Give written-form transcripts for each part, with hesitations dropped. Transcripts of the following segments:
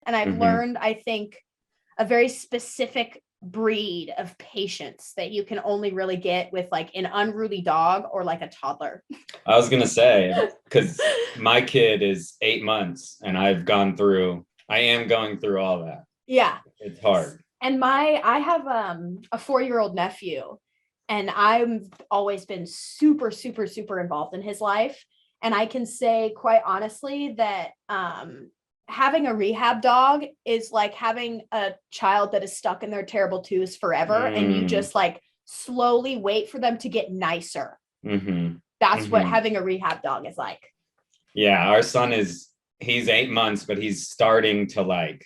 And I've learned, I think, a very specific breed of patience that you can only really get with like an unruly dog or like a toddler. I was going to say, because my kid is 8 months and I am going through all that. Yeah. It's hard. And I have a 4-year-old nephew, and I've always been super, super, super involved in his life. And I can say quite honestly that having a rehab dog is like having a child that is stuck in their terrible twos forever. And you just like slowly wait for them to get nicer. That's what having a rehab dog is like. Yeah. Our son he's 8 months, but he's starting to like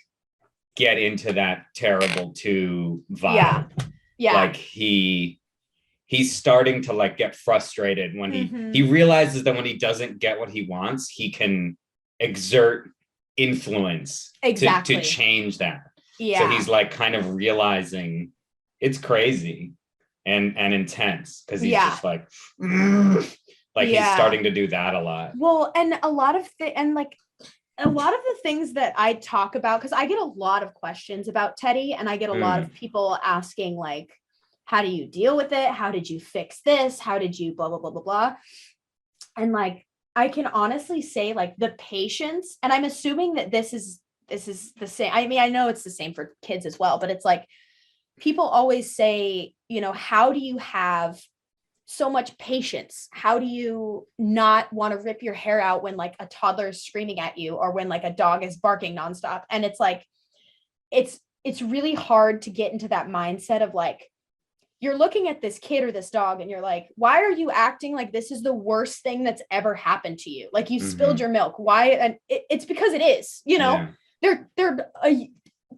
get into that terrible two vibe. Yeah. Like he's starting to like get frustrated when he realizes that when he doesn't get what he wants, he can exert influence to change that. So he's like kind of realizing it's crazy and intense because he's just like he's starting to do that a lot. Well, and a lot of the things that I talk about, because I get a lot of questions about Teddy, and I get a lot of people asking like, how do you deal with it? How did you fix this? How did you blah, blah, blah, blah, blah. And like, I can honestly say like the patience, and I'm assuming that this is the same. I mean, I know it's the same for kids as well, but it's like, people always say, you know, how do you have so much patience? How do you not want to rip your hair out when like a toddler is screaming at you, or when like a dog is barking nonstop? And it's like, it's really hard to get into that mindset of like, you're looking at this kid or this dog and you're like, why are you acting like this is the worst thing that's ever happened to you? Like you spilled your milk. Why? And it's because it is, you know, they're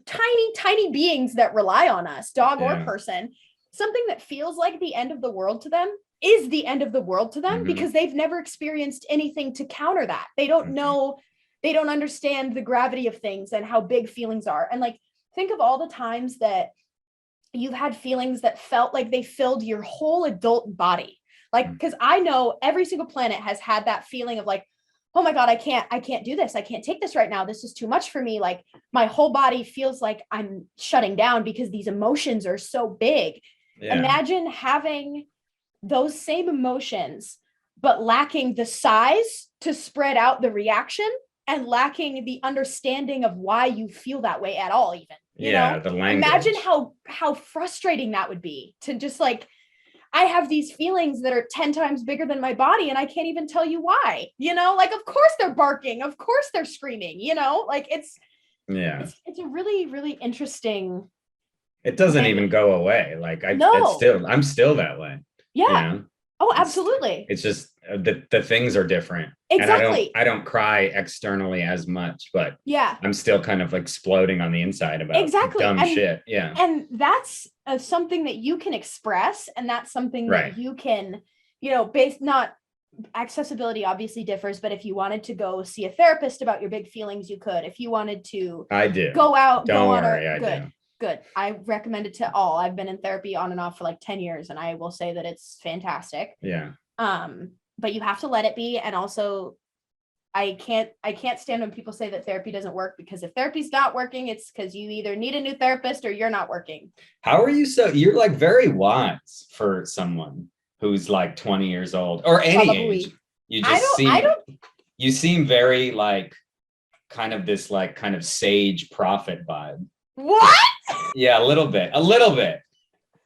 tiny beings that rely on us, dog or person. Something that feels like the end of the world to them is the end of the world to them because they've never experienced anything to counter that. They don't know, they don't understand the gravity of things and how big feelings are. And like, think of all the times that you've had feelings that felt like they filled your whole adult body. Like, because I know every single planet has had that feeling of like, oh my God, I can't do this. I can't take this right now. This is too much for me. Like my whole body feels like I'm shutting down because these emotions are so big. Yeah. Imagine having those same emotions, but lacking the size to spread out the reaction and lacking the understanding of why you feel that way at all, even. You know? The language. Imagine how frustrating that would be to just like, I have these feelings that are 10 times bigger than my body and I can't even tell you why, you know, like, of course they're barking. Of course they're screaming, you know, like it's a really, really interesting. It doesn't even go away. Like I'm still that way. Yeah. You know? Oh, absolutely. It's just the things are different. Exactly. And I don't cry externally as much, but yeah, I'm still kind of exploding on the inside about dumb shit. Yeah. And that's something that you can express. And that's something that you can, you know, not accessibility obviously differs, but if you wanted to go see a therapist about your big feelings, you could. If you wanted to go out, don't worry, I do. Good. I recommend it to all. I've been in therapy on and off for like 10 years and I will say that it's fantastic. Yeah. But you have to let it be. And also I can't stand when people say that therapy doesn't work, because if therapy's not working, it's because you either need a new therapist or you're not working. How are you? You're like very wise for someone who's like 20 years old or any age. You just you seem very like kind of this like kind of sage prophet vibe. What? Yeah, a little bit.